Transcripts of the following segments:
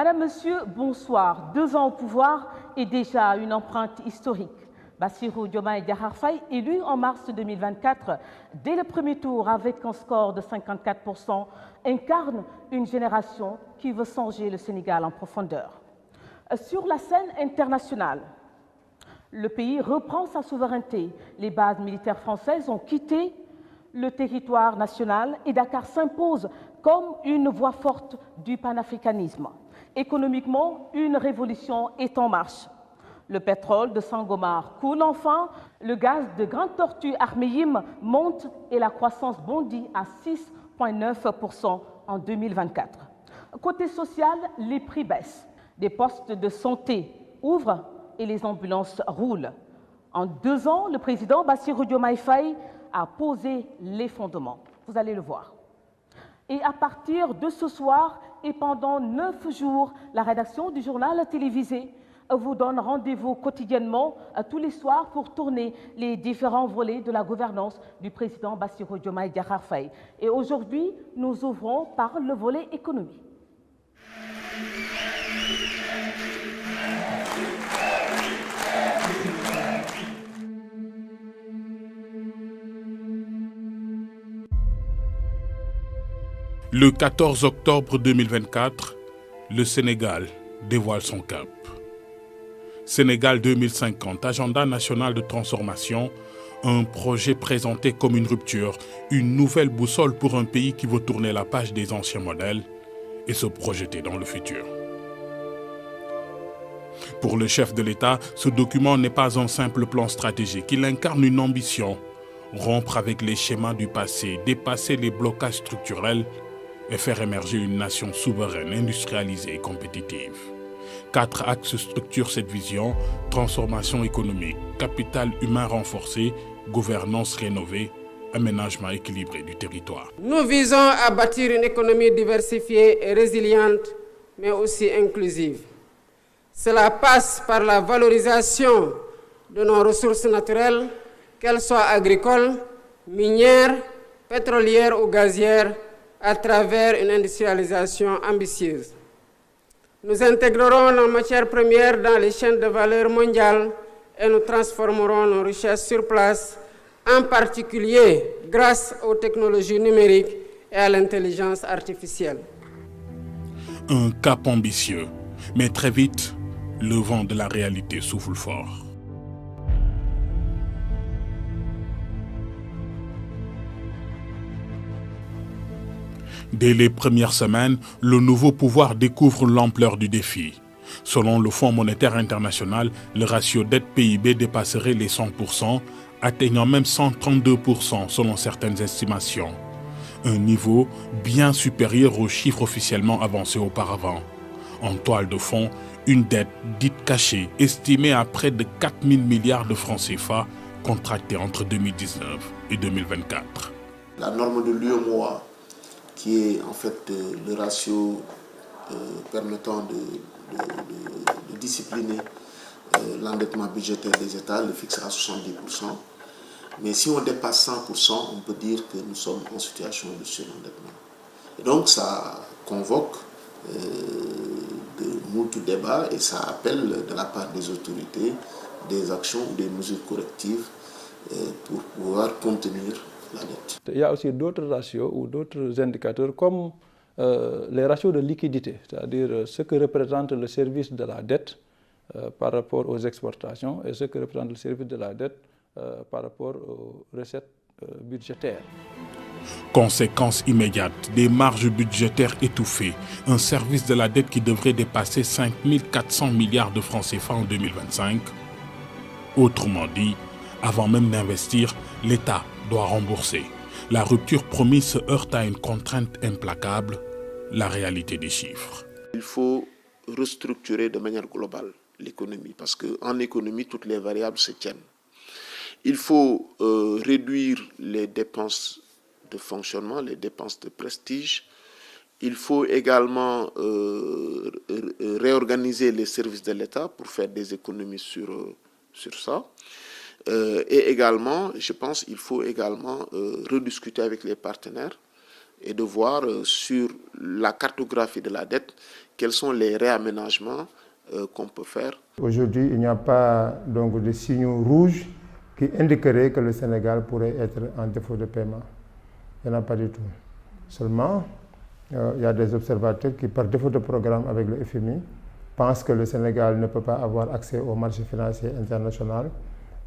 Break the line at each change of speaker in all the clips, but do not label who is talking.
Madame, Monsieur, bonsoir. 2 ans au pouvoir et déjà une empreinte historique. Bassirou Diomaye Diakhar Faye, élu en mars 2024, dès le premier tour avec un score de 54%, incarne une génération qui veut changer le Sénégal en profondeur. Sur la scène internationale, le pays reprend sa souveraineté. Les bases militaires françaises ont quitté le territoire national et Dakar s'impose comme une voix forte du panafricanisme. Économiquement, une révolution est en marche. Le pétrole de Sangomar coule enfin, le gaz de Grande Tortue Arméim monte et la croissance bondit à 6,9% en 2024. Côté social, les prix baissent. Des postes de santé ouvrent et les ambulances roulent. En 2 ans, le président Bassirou Diomaye Faye a posé les fondements. Vous allez le voir. Et à partir de ce soir et pendant 9 jours, la rédaction du journal télévisé vous donne rendez-vous quotidiennement tous les soirs pour tourner les différents volets de la gouvernance du président Bassirou Diomaye Diakhar Faye. Et aujourd'hui, nous ouvrons par le volet économie.
Le 14 octobre 2024, le Sénégal dévoile son cap. Sénégal 2050, agenda national de transformation, un projet présenté comme une rupture, une nouvelle boussole pour un pays qui veut tourner la page des anciens modèles et se projeter dans le futur. Pour le chef de l'État, ce document n'est pas un simple plan stratégique, il incarne une ambition, rompre avec les schémas du passé, dépasser les blocages structurels et faire émerger une nation souveraine, industrialisée et compétitive. 4 axes structurent cette vision: transformation économique, capital humain renforcé, gouvernance rénovée, aménagement équilibré du territoire.
Nous visons à bâtir une économie diversifiée et résiliente, mais aussi inclusive. Cela passe par la valorisation de nos ressources naturelles, qu'elles soient agricoles, minières, pétrolières ou gazières, à travers une industrialisation ambitieuse. Nous intégrerons nos matières premières dans les chaînes de valeur mondiales et nous transformerons nos richesses sur place, en particulier grâce aux technologies numériques et à l'intelligence artificielle.
Un cap ambitieux, mais très vite, le vent de la réalité souffle fort. Dès les premières semaines, le nouveau pouvoir découvre l'ampleur du défi. Selon le Fonds monétaire international, le ratio dette-PIB dépasserait les 100%, atteignant même 132% selon certaines estimations. Un niveau bien supérieur aux chiffres officiellement avancés auparavant. En toile de fond, une dette dite cachée, estimée à près de 4 000 milliards de francs CFA, contractée entre 2019 et 2024.
La norme de l'UEMOA, qui est en fait le ratio permettant de discipliner l'endettement budgétaire des États, le fixe à 70%. Mais si on dépasse 100%, on peut dire que nous sommes en situation de surendettement. Et donc ça convoque de moultes débats et ça appelle de la part des autorités des actions ou des mesures correctives pour pouvoir contenir la dette.
Il y a aussi d'autres ratios ou d'autres indicateurs comme les ratios de liquidité, c'est-à-dire ce que représente le service de la dette par rapport aux exportations et ce que représente le service de la dette par rapport aux recettes budgétaires.
Conséquence immédiate, des marges budgétaires étouffées, un service de la dette qui devrait dépasser 5 400 milliards de francs CFA en 2025. Autrement dit, avant même d'investir, l'État doit rembourser. La rupture promise se heurte à une contrainte implacable, la réalité des chiffres.
Il faut restructurer de manière globale l'économie parce qu'en économie, toutes les variables se tiennent. Il faut réduire les dépenses de fonctionnement, les dépenses de prestige. Il faut également réorganiser les services de l'État pour faire des économies sur ça. Et également, je pense qu'il faut également rediscuter avec les partenaires et de voir sur la cartographie de la dette quels sont les réaménagements qu'on peut faire.
Aujourd'hui, il n'y a pas donc de signaux rouges qui indiqueraient que le Sénégal pourrait être en défaut de paiement. Il n'y en a pas du tout. Seulement, il y a des observateurs qui, par défaut de programme avec le FMI, pensent que le Sénégal ne peut pas avoir accès au marché financier international.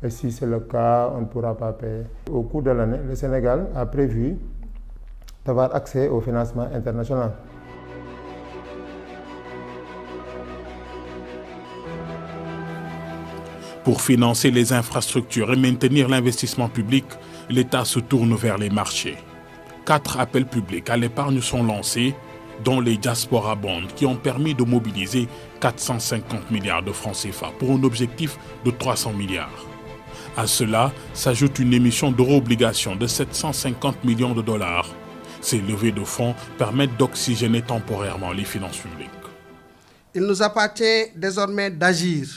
Et si c'est le cas, on ne pourra pas payer. Au cours de l'année, le Sénégal a prévu d'avoir accès au financement international.
Pour financer les infrastructures et maintenir l'investissement public, l'État se tourne vers les marchés. 4 appels publics à l'épargne sont lancés, dont les Diaspora Bonds, qui ont permis de mobiliser 450 milliards de francs CFA pour un objectif de 300 milliards. À cela s'ajoute une émission d'euro-obligations de 750 millions de dollars. Ces levées de fonds permettent d'oxygéner temporairement les finances publiques.
Il nous appartient désormais d'agir,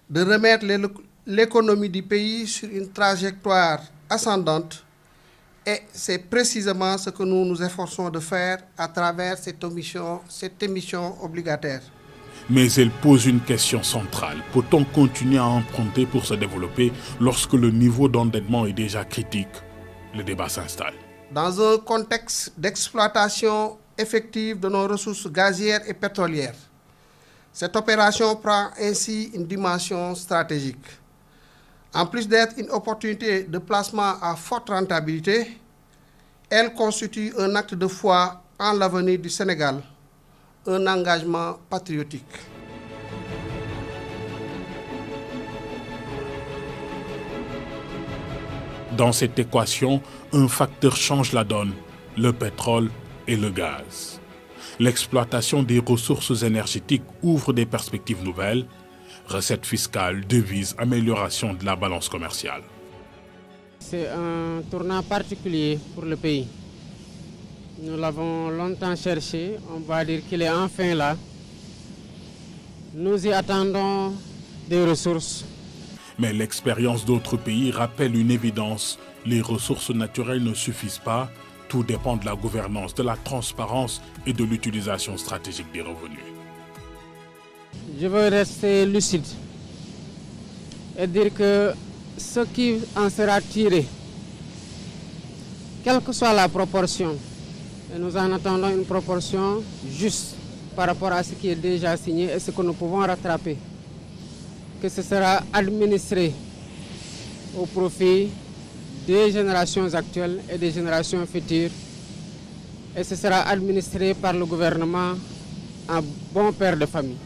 de remettre l'économie du pays sur une trajectoire ascendante, et c'est précisément ce que nous nous efforçons de faire à travers cette émission obligataire.
Mais elle pose une question centrale. Peut-on continuer à emprunter pour se développer lorsque le niveau d'endettement est déjà critique? Le débat s'installe.
Dans un contexte d'exploitation effective de nos ressources gazières et pétrolières, cette opération prend ainsi une dimension stratégique. En plus d'être une opportunité de placement à forte rentabilité, elle constitue un acte de foi en l'avenir du Sénégal, un engagement patriotique.
Dans cette équation, un facteur change la donne, le pétrole et le gaz. L'exploitation des ressources énergétiques ouvre des perspectives nouvelles, recettes fiscales, devises, amélioration de la balance commerciale.
C'est un tournant particulier pour le pays. Nous l'avons longtemps cherché, on va dire qu'il est enfin là. Nous y attendons des ressources.
Mais l'expérience d'autres pays rappelle une évidence. Les ressources naturelles ne suffisent pas. Tout dépend de la gouvernance, de la transparence et de l'utilisation stratégique des revenus.
Je veux rester lucide et dire que ce qui en sera tiré, quelle que soit la proportion, et nous en attendons une proportion juste par rapport à ce qui est déjà signé et ce que nous pouvons rattraper, que ce sera administré au profit des générations actuelles et des générations futures, et ce sera administré par le gouvernement en bon père de famille.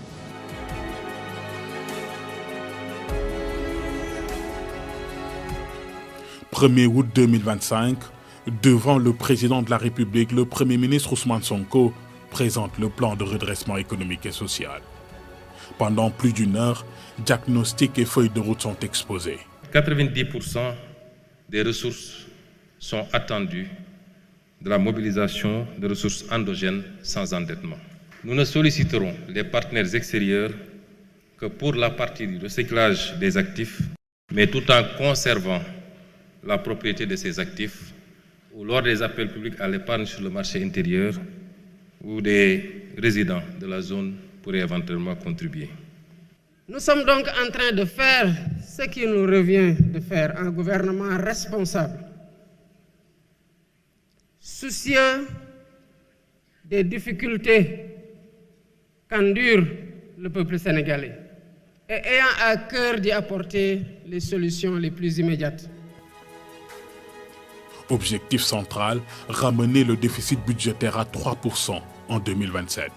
« 1er août 2025, devant le président de la République, le Premier ministre Ousmane Sonko présente le plan de redressement économique et social. Pendant plus d'une heure, diagnostics et feuilles de route sont exposés.
90% des ressources sont attendues de la mobilisation de ressources endogènes sans endettement. Nous ne solliciterons les partenaires extérieurs que pour la partie du recyclage des actifs, mais tout en conservant la propriété de ces actifs, ou lors des appels publics à l'épargne sur le marché intérieur, où des résidents de la zone pourraient éventuellement contribuer.
Nous sommes donc en train de faire ce qu'il nous revient de faire, un gouvernement responsable, soucieux des difficultés qu'endure le peuple sénégalais et ayant à cœur d'y apporter les solutions les plus immédiates.
Objectif central, ramener le déficit budgétaire à 3% en 2027.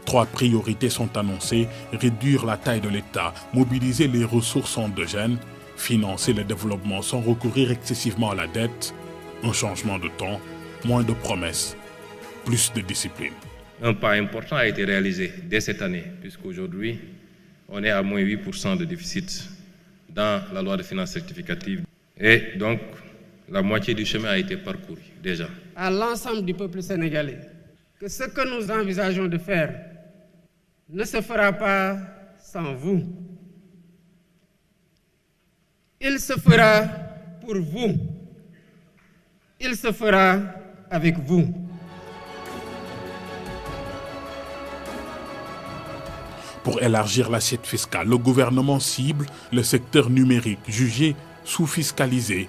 3 priorités sont annoncées: réduire la taille de l'État, mobiliser les ressources endogènes, financer le développement sans recourir excessivement à la dette, un changement de ton, moins de promesses, plus de discipline.
Un pas important a été réalisé dès cette année, puisqu'aujourd'hui, on est à moins 8% de déficit dans la loi de finances rectificative. Et donc, la moitié du chemin a été parcouru déjà.
À l'ensemble du peuple sénégalais, que ce que nous envisageons de faire ne se fera pas sans vous. Il se fera pour vous. Il se fera avec vous.
Pour élargir l'assiette fiscale, le gouvernement cible le secteur numérique jugé sous-fiscalisé,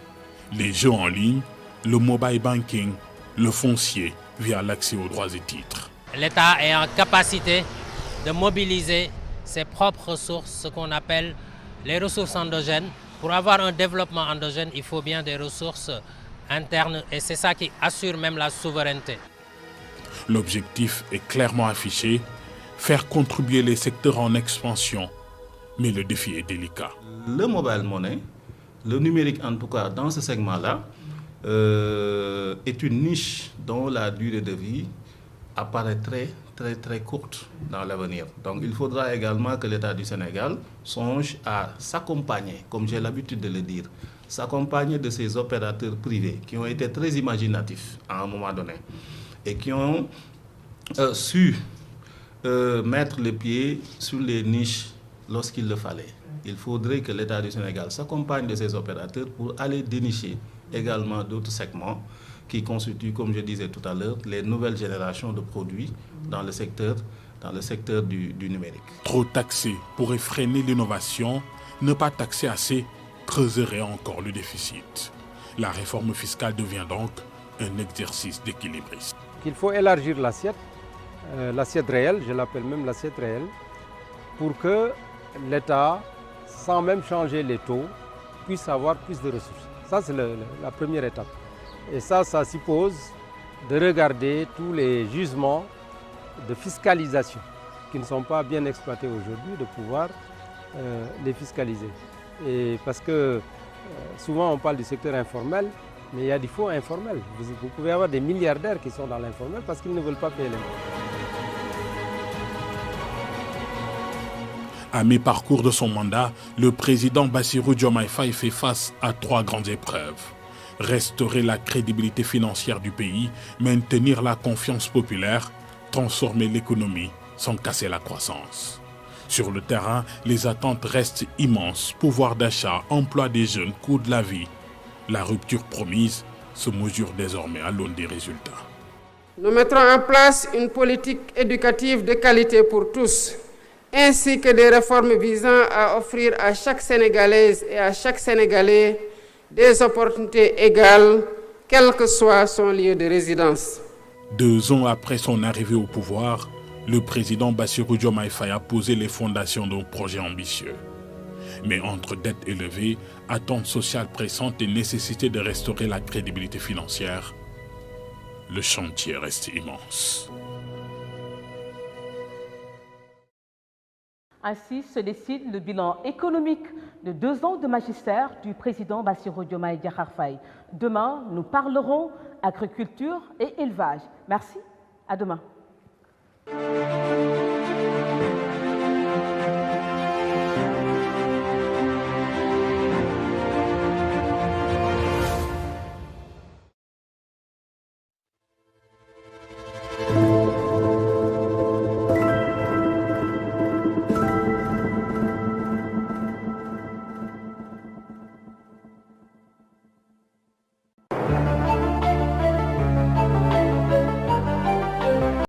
les jeux en ligne, le mobile banking, le foncier via l'accès aux droits et titres.
L'État est en capacité de mobiliser ses propres ressources, ce qu'on appelle les ressources endogènes. Pour avoir un développement endogène, il faut bien des ressources internes et c'est ça qui assure même la souveraineté.
L'objectif est clairement affiché, faire contribuer les secteurs en expansion. Mais le défi est délicat.
Le mobile money, le numérique en tout cas dans ce segment-là, est une niche dont la durée de vie apparaît très courte dans l'avenir. Donc il faudra également que l'État du Sénégal songe à s'accompagner, comme j'ai l'habitude de le dire, s'accompagner de ces opérateurs privés qui ont été très imaginatifs à un moment donné et qui ont su mettre le pied sur les niches lorsqu'il le fallait. Il faudrait que l'État du Sénégal s'accompagne de ces opérateurs pour aller dénicher également d'autres segments qui constituent, comme je disais tout à l'heure, les nouvelles générations de produits dans le secteur du numérique.
Trop taxer pourrait freiner l'innovation, ne pas taxer assez creuserait encore le déficit. La réforme fiscale devient donc un exercice d'équilibrisme.
Il faut élargir l'assiette réelle, je l'appelle même l'assiette réelle, pour que l'État, sans même changer les taux, puisse avoir plus de ressources. Ça, c'est la première étape. Et ça suppose de regarder tous les gisements de fiscalisation qui ne sont pas bien exploités aujourd'hui, de pouvoir les fiscaliser. Et parce que souvent on parle du secteur informel, mais il y a des faux informels. Vous pouvez avoir des milliardaires qui sont dans l'informel parce qu'ils ne veulent pas payer l'impôt.
À mi-parcours de son mandat, le président Bassirou Diomaye Faye fait face à 3 grandes épreuves. Restaurer la crédibilité financière du pays, maintenir la confiance populaire, transformer l'économie sans casser la croissance. Sur le terrain, les attentes restent immenses. Pouvoir d'achat, emploi des jeunes, coût de la vie. La rupture promise se mesure désormais à l'aune des résultats.
Nous mettrons en place une politique éducative de qualité pour tous, ainsi que des réformes visant à offrir à chaque Sénégalaise et à chaque Sénégalais des opportunités égales, quel que soit son lieu de résidence.
2 ans après son arrivée au pouvoir, le président Bassirou Diomaye Faye a posé les fondations d'un projet ambitieux. Mais entre dettes élevées, attentes sociales pressantes et nécessité de restaurer la crédibilité financière, le chantier reste immense.
Ainsi se décide le bilan économique de 2 ans de magistère du président Bassirou Diomaye Diakhar Faye. Demain, nous parlerons agriculture et élevage. Merci, à demain.